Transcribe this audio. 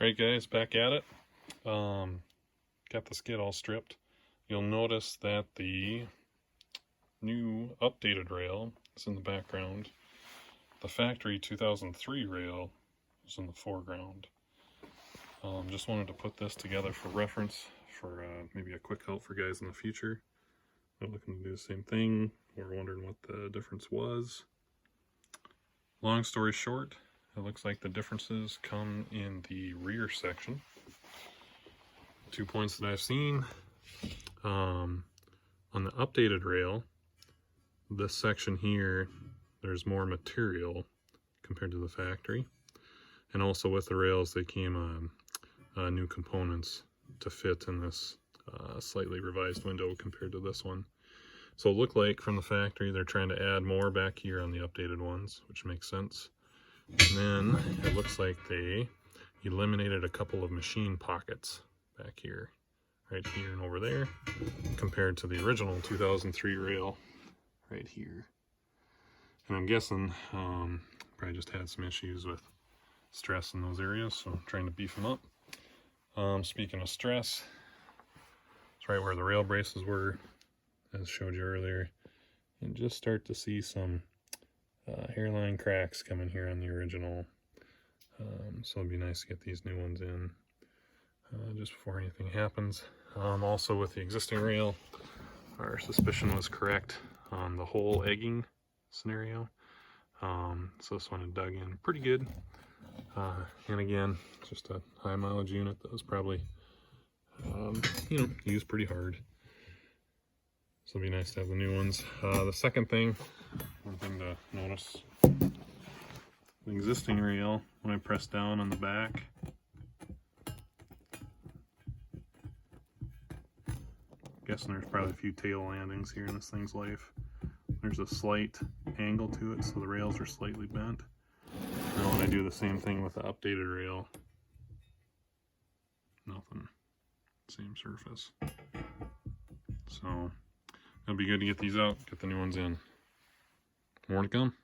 Alright guys, back at it. Got the skid all stripped. You'll notice that the new updated rail is in the background. The factory 2003 rail is in the foreground. Just wanted to put this together for reference, for maybe a quick help for guys in the future. They're looking to do the same thing, or wondering what the difference was. Long story short, it looks like the differences come in the rear section. 2 points that I've seen. On the updated rail, this section here, there's more material compared to the factory. And also with the rails, they came new components to fit in this slightly revised window compared to this one. So it looked like from the factory, they're trying to add more back here on the updated ones, which makes sense. And then it looks like they eliminated a couple of machine pockets back here, right here and over there, compared to the original 2003 rail right here. And I'm guessing probably just had some issues with stress in those areas, so I'm trying to beef them up. Speaking of stress, it's right where the rail braces were, as showed you earlier, and just start to see some hairline cracks coming here on the original. So it'd be nice to get these new ones in just before anything happens. Also with the existing rail, our suspicion was correct on the whole egging scenario. So this one had dug in pretty good. And again, just a high mileage unit that was probably, used pretty hard. So it'd be nice to have the new ones. The second thing, one thing to notice, the existing rail, when I press down on the back, guessing there's probably a few tail landings here in this thing's life. There's a slight angle to it, so the rails are slightly bent. Now when I do the same thing with the updated rail, nothing, same surface. So it'll be good to get these out, get the new ones in. More to come.